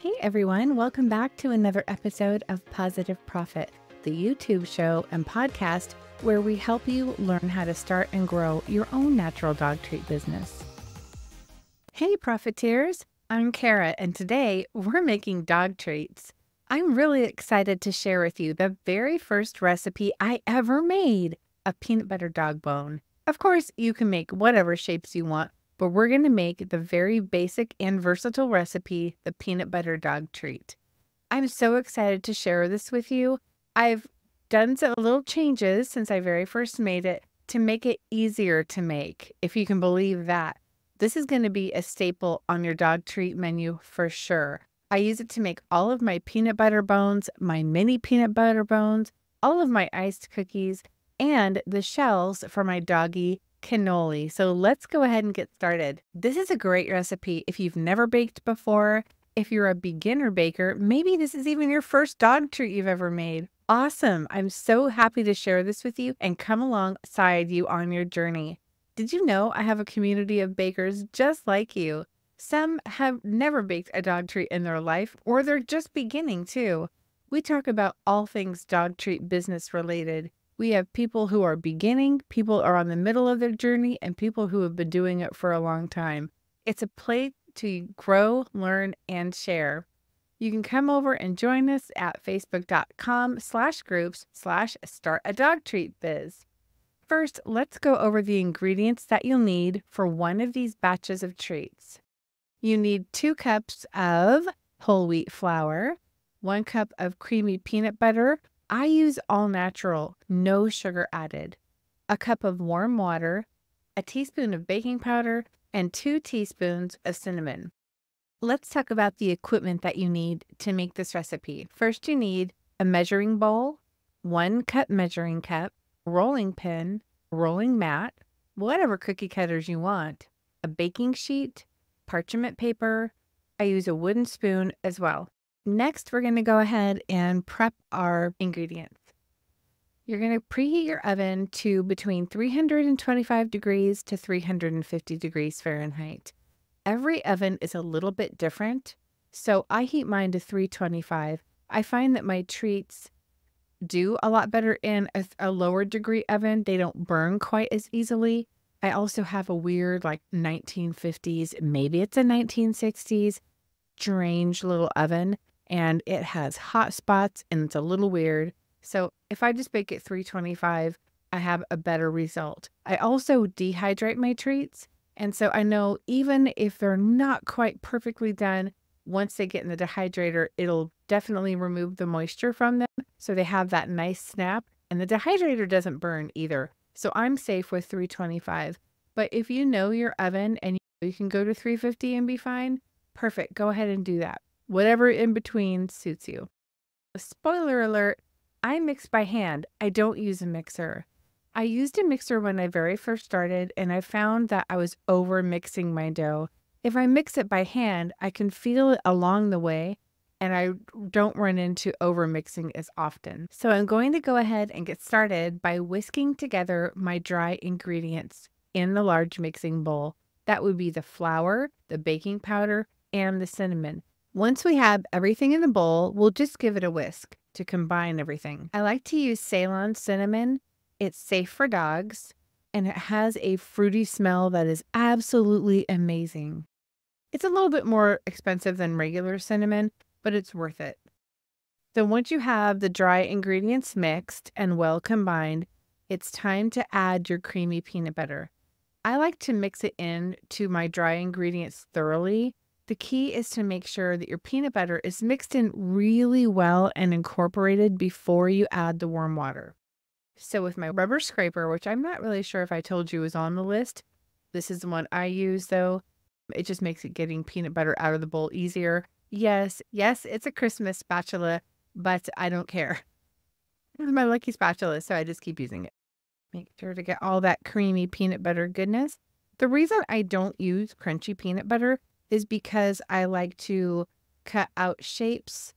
Hey everyone, welcome back to another episode of Pawsitive Profit, the YouTube show and podcast where we help you learn how to start and grow your own natural dog treat business. Hey Profiteers, I'm Kara and today we're making dog treats. I'm really excited to share with you the very first recipe I ever made, a peanut butter dog bone. Of course, you can make whatever shapes you want, but we're going to make the very basic and versatile recipe, the peanut butter dog treat. I'm so excited to share this with you. I've done some little changes since I very first made it to make it easier to make, if you can believe that. This is going to be a staple on your dog treat menu for sure. I use it to make all of my peanut butter bones, my mini peanut butter bones, all of my iced cookies, and the shells for my doggy cannoli. So let's go ahead and get started. This is a great recipe if you've never baked before. If you're a beginner baker, maybe this is even your first dog treat you've ever made. Awesome. I'm so happy to share this with you and come alongside you on your journey. Did you know I have a community of bakers just like you? Some have never baked a dog treat in their life, or they're just beginning too. We talk about all things dog treat business related. We have people who are beginning, people who are on the middle of their journey, and people who have been doing it for a long time. It's a place to grow, learn, and share. You can come over and join us at facebook.com/groups/startadogtreatbiz. First, let's go over the ingredients that you'll need for one of these batches of treats. You need 2 cups of whole wheat flour, 1 cup of creamy peanut butter. I use all natural, no sugar added, a cup of warm water, a teaspoon of baking powder, and 2 teaspoons of cinnamon. Let's talk about the equipment that you need to make this recipe. First, you need a measuring bowl, 1 cup measuring cup, rolling pin, rolling mat, whatever cookie cutters you want, a baking sheet, parchment paper. I use a wooden spoon as well. Next, we're going to go ahead and prep our ingredients. You're going to preheat your oven to between 325 degrees to 350 degrees Fahrenheit. Every oven is a little bit different, so I heat mine to 325. I find that my treats do a lot better in a lower degree oven. They don't burn quite as easily. I also have a weird 1950s, maybe it's a 1960s, strange little oven. And it has hot spots and it's a little weird. So if I just bake it 325, I have a better result. I also dehydrate my treats. And so I know even if they're not quite perfectly done, once they get in the dehydrator, it'll definitely remove the moisture from them. So they have that nice snap, and the dehydrator doesn't burn either. So I'm safe with 325. But if you know your oven and you can go to 350 and be fine, perfect. Go ahead and do that. Whatever in between suits you. Spoiler alert, I mix by hand. I don't use a mixer. I used a mixer when I very first started, and I found that I was over mixing my dough. If I mix it by hand, I can feel it along the way, and I don't run into over mixing as often. So I'm going to go ahead and get started by whisking together my dry ingredients in the large mixing bowl. That would be the flour, the baking powder, and the cinnamon. Once we have everything in the bowl, we'll just give it a whisk to combine everything. I like to use Ceylon cinnamon. It's safe for dogs, and it has a fruity smell that is absolutely amazing. It's a little bit more expensive than regular cinnamon, but it's worth it. So once you have the dry ingredients mixed and well combined, it's time to add your creamy peanut butter. I like to mix it in to my dry ingredients thoroughly. The key is to make sure that your peanut butter is mixed in really well and incorporated before you add the warm water. So with my rubber scraper, which I'm not really sure if I told you was on the list, this is the one I use though. It just makes it getting peanut butter out of the bowl easier. Yes, it's a Christmas spatula, but I don't care. It's my lucky spatula, so I just keep using it. Make sure to get all that creamy peanut butter goodness. The reason I don't use crunchy peanut butter is because I like to cut out shapes.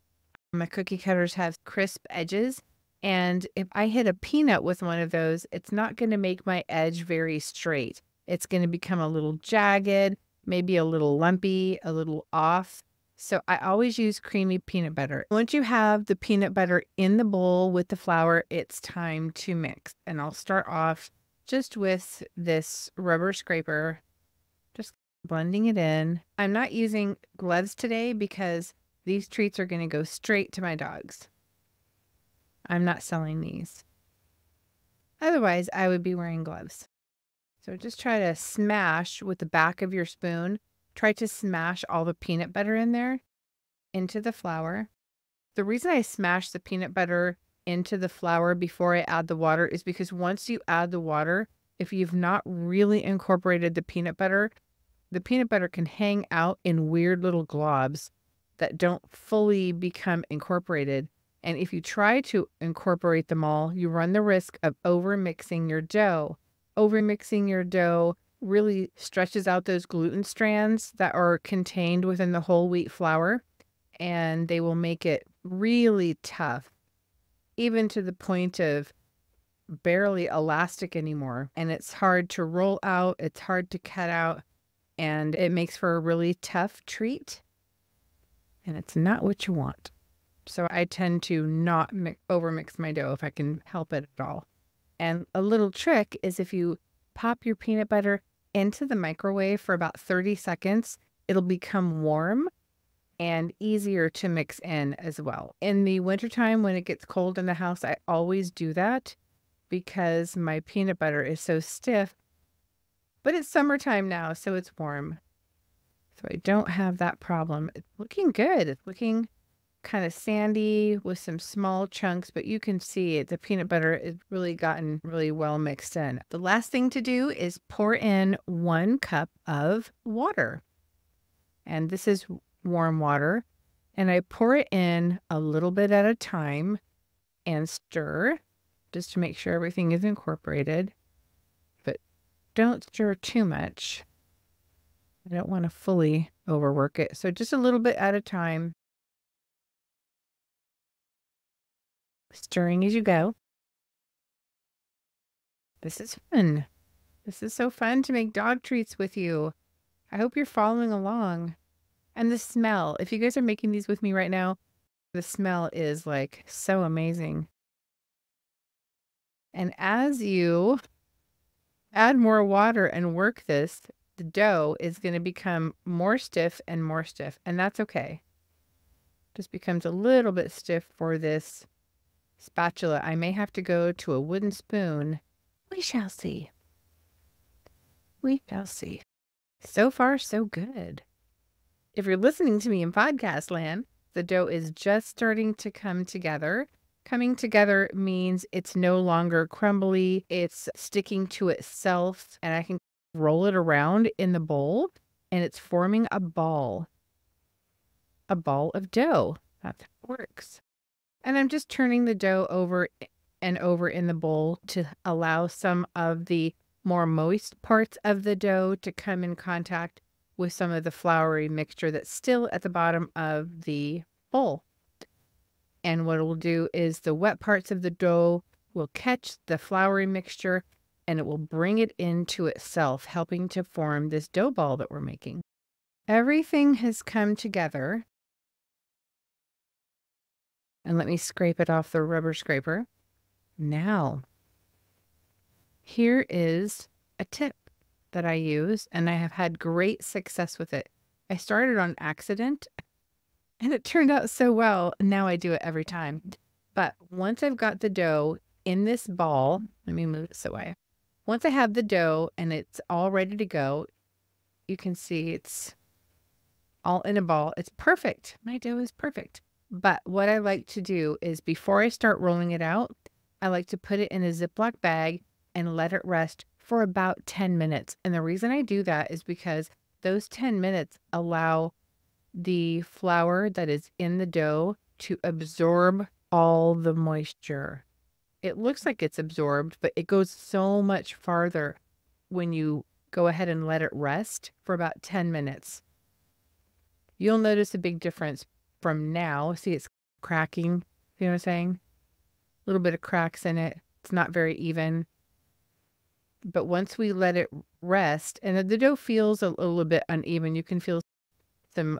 My cookie cutters have crisp edges, and if I hit a peanut with one of those, it's not going to make my edge very straight. It's going to become a little jagged, maybe a little lumpy, a little off. So I always use creamy peanut butter. Once you have the peanut butter in the bowl with the flour, it's time to mix. And I'll start off just with this rubber scraper, just blending it in. I'm not using gloves today because these treats are going to go straight to my dogs. I'm not selling these. Otherwise, I would be wearing gloves. So just try to smash with the back of your spoon. Try to smash all the peanut butter in there into the flour. The reason I smash the peanut butter into the flour before I add the water is because once you add the water, if you've not really incorporated the peanut butter can hang out in weird little globs that don't fully become incorporated. And if you try to incorporate them all, you run the risk of overmixing your dough. Overmixing your dough really stretches out those gluten strands that are contained within the whole wheat flour, and they will make it really tough, even to the point of barely elastic anymore. And it's hard to roll out, it's hard to cut out, and it makes for a really tough treat. And it's not what you want. So I tend to not overmix my dough if I can help it at all. And a little trick is if you pop your peanut butter into the microwave for about 30 seconds, it'll become warm and easier to mix in as well. In the wintertime, when it gets cold in the house, I always do that because my peanut butter is so stiff. But it's summertime now, so it's warm. So I don't have that problem. It's looking good. It's looking kind of sandy with some small chunks, but you can see the peanut butter is really gotten really well mixed in. The last thing to do is pour in 1 cup of water. And this is warm water. And I pour it in a little bit at a time and stir just to make sure everything is incorporated. But don't stir too much. I don't want to fully overwork it. So just a little bit at a time. Stirring as you go. This is fun. This is so fun to make dog treats with you. I hope you're following along. And the smell, if you guys are making these with me right now, the smell is like so amazing. And as you add more water and work this, the dough is going to become more stiff and more stiff. And that's okay. Just becomes a little bit stiff for this spatula. I may have to go to a wooden spoon. We shall see. We shall see. So far, so good. If you're listening to me in podcast land, the dough is just starting to come together. Coming together means it's no longer crumbly. It's sticking to itself, and I can roll it around in the bowl, and it's forming a ball of dough. That's how it works. And I'm just turning the dough over and over in the bowl to allow some of the more moist parts of the dough to come in contact with some of the floury mixture that's still at the bottom of the bowl. And what it will do is the wet parts of the dough will catch the floury mixture and it will bring it into itself, helping to form this dough ball that we're making. Everything has come together. And let me scrape it off the rubber scraper. Now, here is a tip that I use, and I have had great success with it. I started on accident, and it turned out so well. Now I do it every time. But once I've got the dough in this ball, let me move this away. Once I have the dough and it's all ready to go, you can see it's all in a ball. It's perfect. My dough is perfect. But what I like to do is before I start rolling it out, I like to put it in a Ziploc bag and let it rest for about 10 minutes. And the reason I do that is because those 10 minutes allow the flour that is in the dough to absorb all the moisture. It looks like it's absorbed, but it goes so much farther when you go ahead and let it rest for about 10 minutes. You'll notice a big difference from now. See, it's cracking. See what I'm saying? A little bit of cracks in it. It's not very even. But once we let it rest, and the dough feels a little bit uneven, you can feel some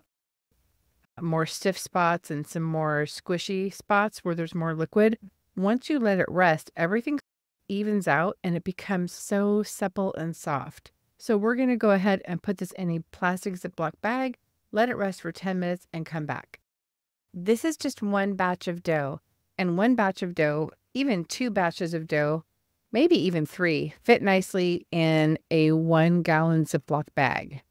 more stiff spots and some more squishy spots where there's more liquid. Once you let it rest, everything evens out and it becomes so supple and soft. So we're going to go ahead and put this in a plastic Ziploc bag, let it rest for 10 minutes and come back. This is just one batch of dough, and one batch of dough, even 2 batches of dough, maybe even 3, fit nicely in a 1-gallon Ziploc bag.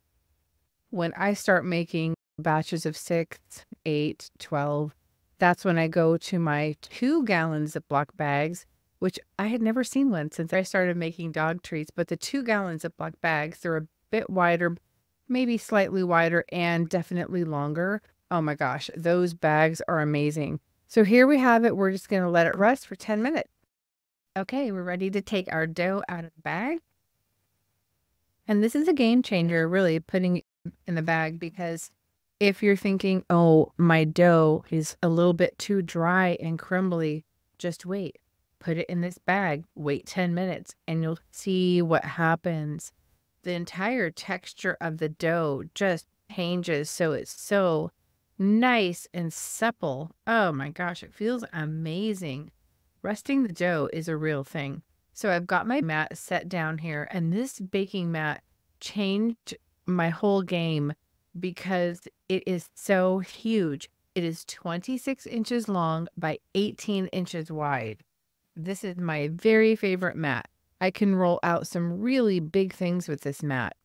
When I start making batches of 6, 8, 12, that's when I go to my 2-gallon Ziploc bags, which I had never seen one since I started making dog treats. But the 2-gallon Ziploc bags, they're a bit wider, maybe slightly wider, and definitely longer. Oh my gosh, those bags are amazing. So here we have it. We're just going to let it rest for 10 minutes. Okay, we're ready to take our dough out of the bag. And this is a game changer, really, putting it in the bag, because if you're thinking, oh, my dough is a little bit too dry and crumbly, just wait. Put it in this bag, wait 10 minutes, and you'll see what happens. The entire texture of the dough just changes, so it's so nice and supple. Oh my gosh, it feels amazing. Resting the dough is a real thing. So I've got my mat set down here, and this baking mat changed my whole game because it is so huge. It is 26 inches long by 18 inches wide. This is my very favorite mat. I can roll out some really big things with this mat.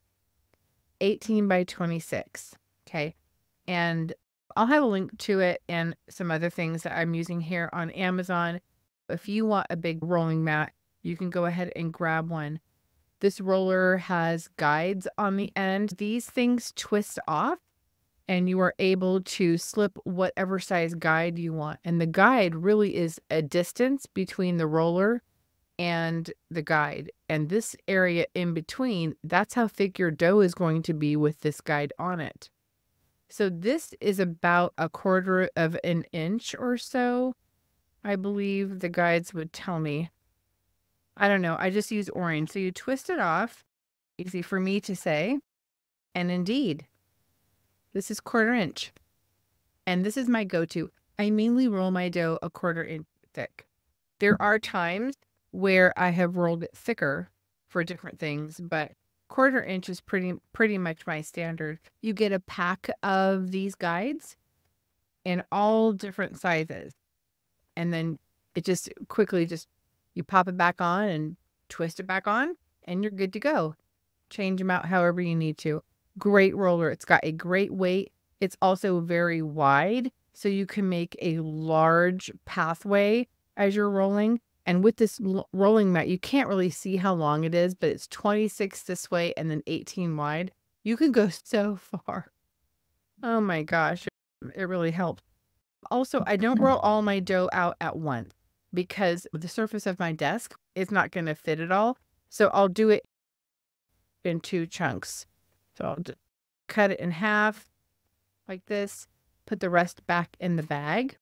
18 by 26. Okay. And I'll have a link to it and some other things that I'm using here on Amazon. If you want a big rolling mat, you can go ahead and grab one. This roller has guides on the end. These things twist off and you are able to slip whatever size guide you want. And the guide really is a distance between the roller and the guide. And this area in between, that's how thick your dough is going to be with this guide on it. So this is about 1/4 of an inch or so, I believe the guides would tell me. I don't know. I just use orange. So you twist it off. Easy for me to say. And indeed, this is 1/4 inch. And this is my go-to. I mainly roll my dough 1/4 inch thick. There are times where I have rolled it thicker for different things, but 1/4 inch is pretty much my standard. You get a pack of these guides in all different sizes. And then it just quickly you pop it back on and twist it back on and you're good to go. Change them out however you need to. Great roller. It's got a great weight. It's also very wide, so you can make a large pathway as you're rolling. And with this rolling mat, you can't really see how long it is, but it's 26 this way and then 18 wide. You can go so far. Oh my gosh, it really helps. Also, I don't roll all my dough out at once because the surface of my desk is not going to fit it all. So I'll do it in 2 chunks. So I'll just cut it in half like this, put the rest back in the bag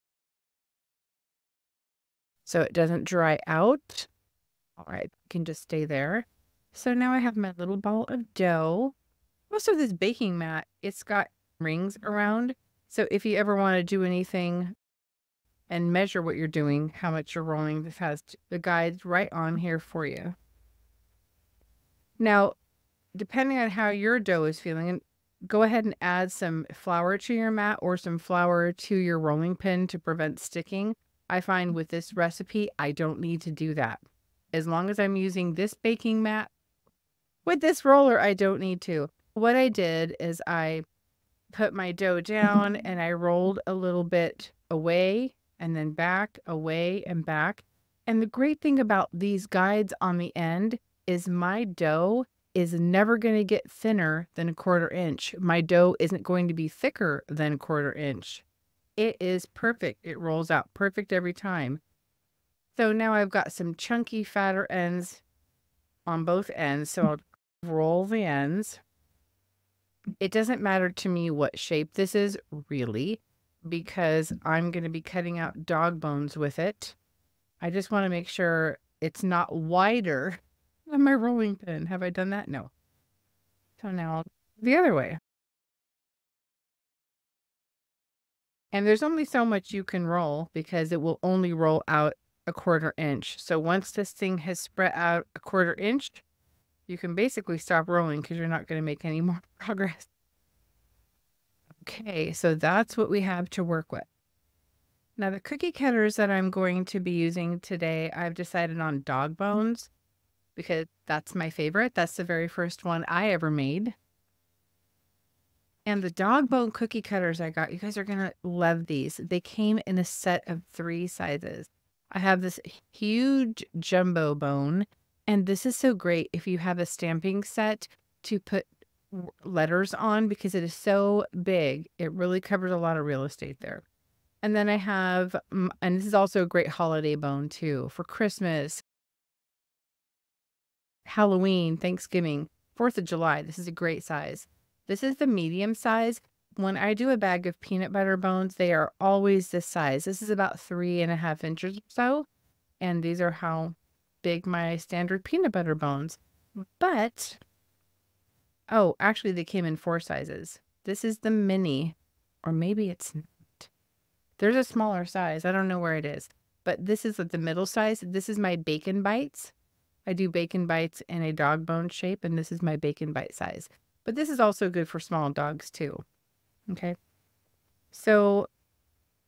so it doesn't dry out. All right, it can just stay there. So now I have my little ball of dough. Also, this baking mat, it's got rings around. So if you ever want to do anything and measure what you're doing, how much you're rolling, this has the guides right on here for you. Now, depending on how your dough is feeling, go ahead and add some flour to your mat or some flour to your rolling pin to prevent sticking. I find with this recipe, I don't need to do that. As long as I'm using this baking mat, with this roller, I don't need to. What I did is I put my dough down and I rolled a little bit away and then back, away and back. And the great thing about these guides on the end is my dough is never going to get thinner than 1/4 inch. My dough isn't going to be thicker than 1/4 inch. It is perfect. It rolls out perfect every time. So now I've got some chunky, fatter ends on both ends. So I'll roll the ends. It doesn't matter to me what shape this is, really, because I'm going to be cutting out dog bones with it. I just want to make sure it's not wider than my rolling pin. Have I done that? No. So now the other way. And there's only so much you can roll because it will only roll out a 1/4 inch. So once this thing has spread out a 1/4 inch, you can basically stop rolling because you're not going to make any more progress. Okay, so that's what we have to work with. Now the cookie cutters that I'm going to be using today, I've decided on dog bones because that's my favorite. That's the very first one I ever made. And the dog bone cookie cutters I got, you guys are going to love these. They came in a set of 3 sizes. I have this huge jumbo bone, and this is so great if you have a stamping set to put letters on because it is so big. It really covers a lot of real estate there. And then I have, and this is also a great holiday bone too, for Christmas, Halloween, Thanksgiving, 4th of July. This is a great size. This is the medium size. When I do a bag of peanut butter bones, they are always this size. This is about 3.5 inches or so. And these are how big my standard peanut butter bones. But, oh, actually they came in 4 sizes. This is the mini, or maybe it's not. There's a smaller size. I don't know where it is. But this is the middle size. This is my bacon bites. I do bacon bites in a dog bone shape, and this is my bacon bite size. But this is also good for small dogs too. Okay. So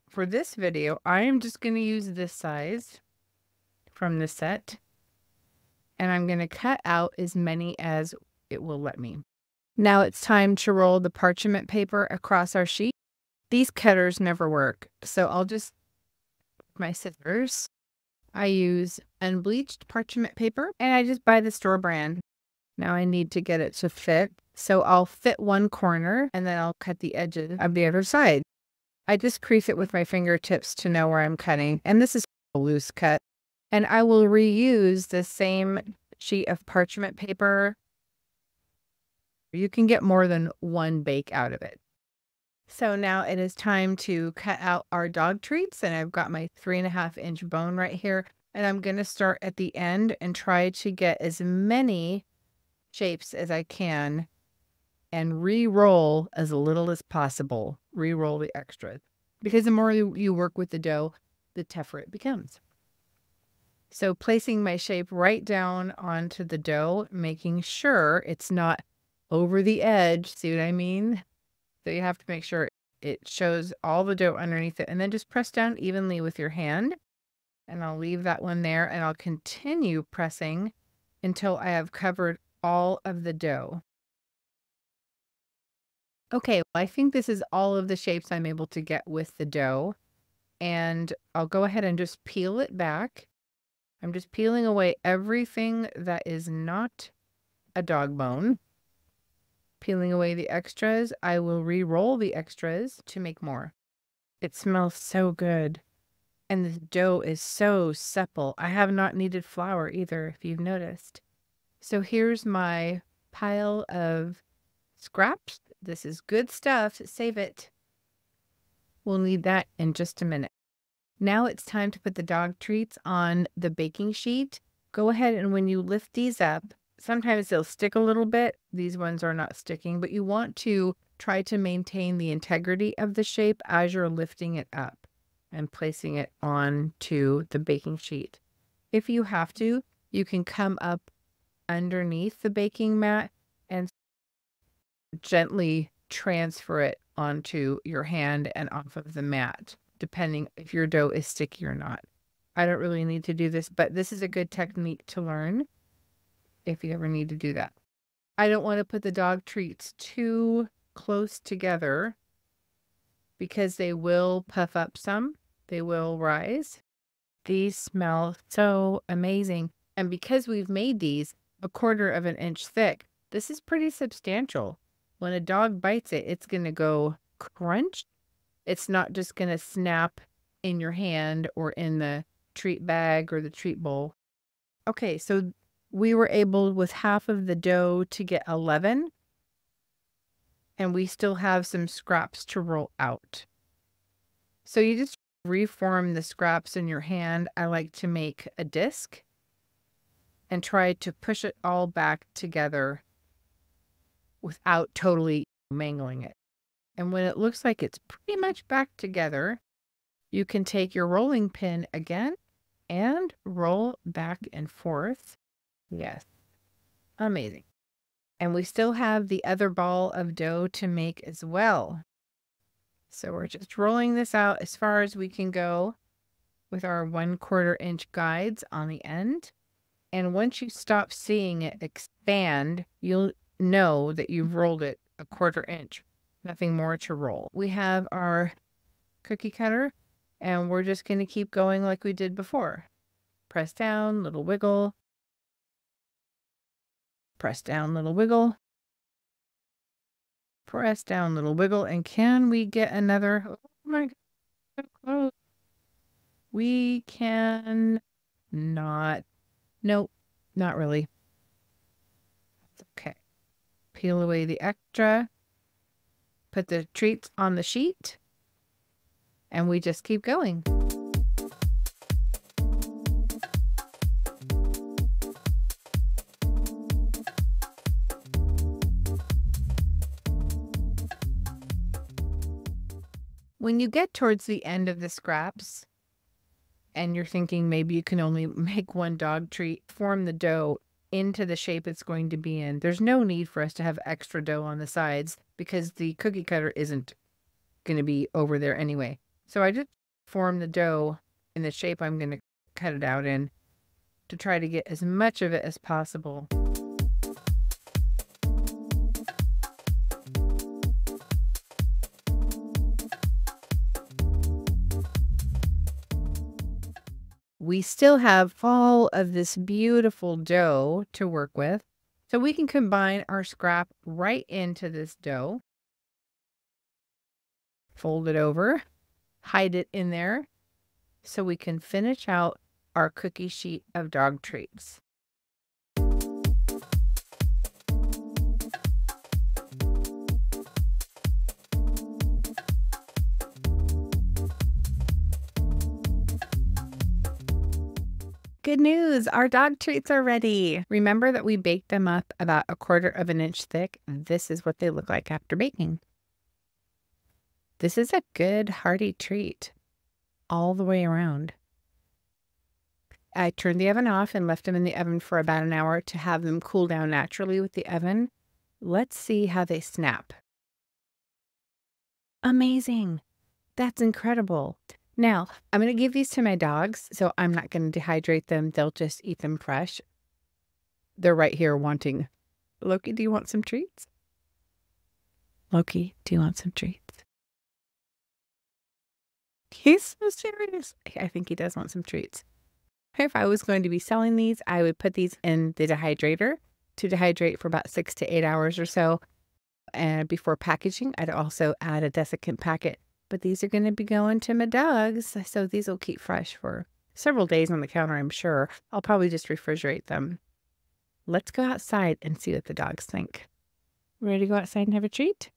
for this video, I am just going to use this size from the set, and I'm going to cut out as many as it will let me. Now it's time to roll the parchment paper across our sheet. These cutters never work, so I'll just, my scissors, I use unbleached parchment paper, and I just buy the store brand. Now I need to get it to fit, so I'll fit one corner, and then I'll cut the edges of the other side. I just crease it with my fingertips to know where I'm cutting, and this is a loose cut. And I will reuse the same sheet of parchment paper. You can get more than one bake out of it. So now it is time to cut out our dog treats, and I've got my 3.5 inch bone right here, and I'm going to start at the end and try to get as many shapes as I can and re-roll as little as possible. Re-roll the extras, because the more you work with the dough, the tougher it becomes. So placing my shape right down onto the dough, making sure it's not over the edge. See what I mean? So you have to make sure it shows all the dough underneath it, and then just press down evenly with your hand. And I'll leave that one there, and I'll continue pressing until I have covered all of the dough. Okay, well, I think this is all of the shapes I'm able to get with the dough. And I'll go ahead and just peel it back. I'm just peeling away everything that is not a dog bone. Peeling away the extras. I will re-roll the extras to make more. It smells so good. And the dough is so supple. I have not needed flour either, if you've noticed. So here's my pile of scraps. This is good stuff. Save it. We'll need that in just a minute. Now it's time to put the dog treats on the baking sheet. Go ahead, and when you lift these up, sometimes they'll stick a little bit. These ones are not sticking, but you want to try to maintain the integrity of the shape as you're lifting it up and placing it onto the baking sheet. If you have to, you can come up underneath the baking mat and gently transfer it onto your hand and off of the mat, depending if your dough is sticky or not. I don't really need to do this, but this is a good technique to learn if you ever need to do that. I don't want to put the dog treats too close together because they will puff up some. They will rise. These smell so amazing. And because we've made these 1/4 inch thick, this is pretty substantial. When a dog bites it, it's going to go crunch. It's not just going to snap in your hand or in the treat bag or the treat bowl. Okay, so we were able with half of the dough to get 11, and we still have some scraps to roll out. So you just reform the scraps in your hand. I like to make a disc and try to push it all back together without totally mangling it. And when it looks like it's pretty much back together, you can take your rolling pin again and roll back and forth. Yes, amazing. And we still have the other ball of dough to make as well. So we're just rolling this out as far as we can go with our 1/4 inch guides on the end. And once you stop seeing it expand, you'll know that you've rolled it a 1/4 inch. Nothing more to roll. We have our cookie cutter, and we're just going to keep going like we did before. Press down, little wiggle. Press down, little wiggle. Press down, little wiggle. And can we get another? Oh my God, so close. We can not. Nope, not really. Okay. Peel away the extra. Put the treats on the sheet. And we just keep going. When you get towards the end of the scraps and you're thinking maybe you can only make one dog treat, form the dough into the shape it's going to be in. There's no need for us to have extra dough on the sides because the cookie cutter isn't going to be over there anyway. So I just form the dough in the shape I'm going to cut it out in to try to get as much of it as possible. We still have all of this beautiful dough to work with, so we can combine our scrap right into this dough. Fold it over, hide it in there, so we can finish out our cookie sheet of dog treats. Good news, our dog treats are ready. Remember that we baked them up about 1/4 inch thick. This is what they look like after baking. This is a good hearty treat all the way around. I turned the oven off and left them in the oven for about an hour to have them cool down naturally with the oven. Let's see how they snap. Amazing. That's incredible. Now, I'm going to give these to my dogs, so I'm not going to dehydrate them. They'll just eat them fresh. They're right here wanting. Loki, do you want some treats? Loki, do you want some treats? He's so serious. I think he does want some treats. If I was going to be selling these, I would put these in the dehydrator to dehydrate for about 6 to 8 hours or so. And before packaging, I'd also add a desiccant packet. But these are going to be going to my dogs, so these will keep fresh for several days on the counter, I'm sure. I'll probably just refrigerate them. Let's go outside and see what the dogs think. Ready to go outside and have a treat?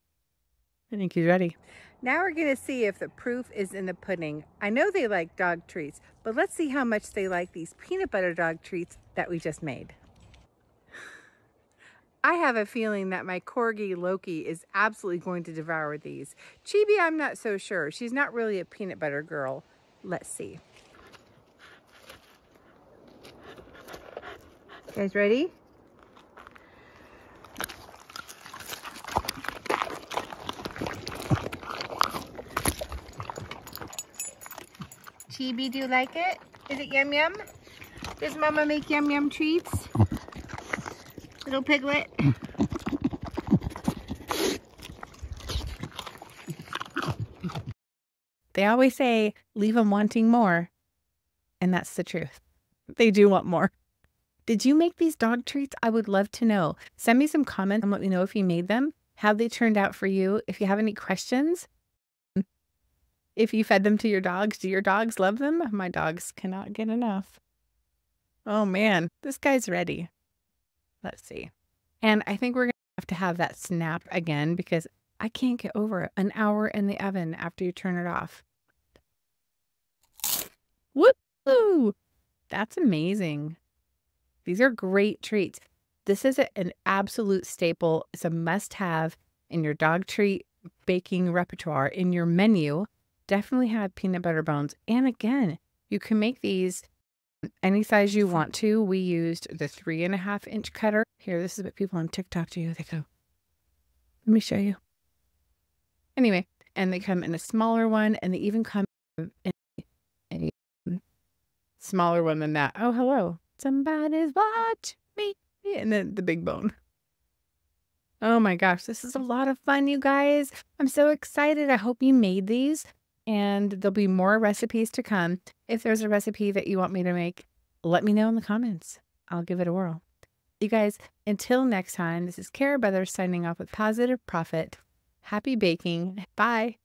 I think he's ready. Now we're going to see if the proof is in the pudding. I know they like dog treats, but let's see how much they like these peanut butter dog treats that we just made. I have a feeling that my corgi Loki is absolutely going to devour these. Chibi, I'm not so sure. She's not really a peanut butter girl. Let's see. You guys ready? Chibi, do you like it? Is it yum yum? Does Mama make yum yum treats? Little piglet. They always say, leave them wanting more. And that's the truth. They do want more. Did you make these dog treats? I would love to know. Send me some comments and let me know if you made them, how they turned out for you. If you have any questions, if you fed them to your dogs, do your dogs love them? My dogs cannot get enough. Oh man, this guy's ready. Let's see. And I think we're going to have that snap again because I can't get over an hour in the oven after you turn it off. Woo! That's amazing. These are great treats. This is an absolute staple. It's a must-have in your dog treat baking repertoire in your menu, definitely have peanut butter bones. And again, you can make these any size you want to. We used the 3.5-inch cutter. Here, this is what people on TikTok do. They go, let me show you. Anyway, and they come in a smaller one, and they even come in a smaller one than that. Oh, hello. Somebody's watching me. And then the big bone. Oh my gosh, this is a lot of fun, you guys. I'm so excited. I hope you made these, and there'll be more recipes to come. If there's a recipe that you want me to make, let me know in the comments. I'll give it a whirl. You guys, until next time, this is Kara Brothers signing off with Positive Profit. Happy baking. Bye.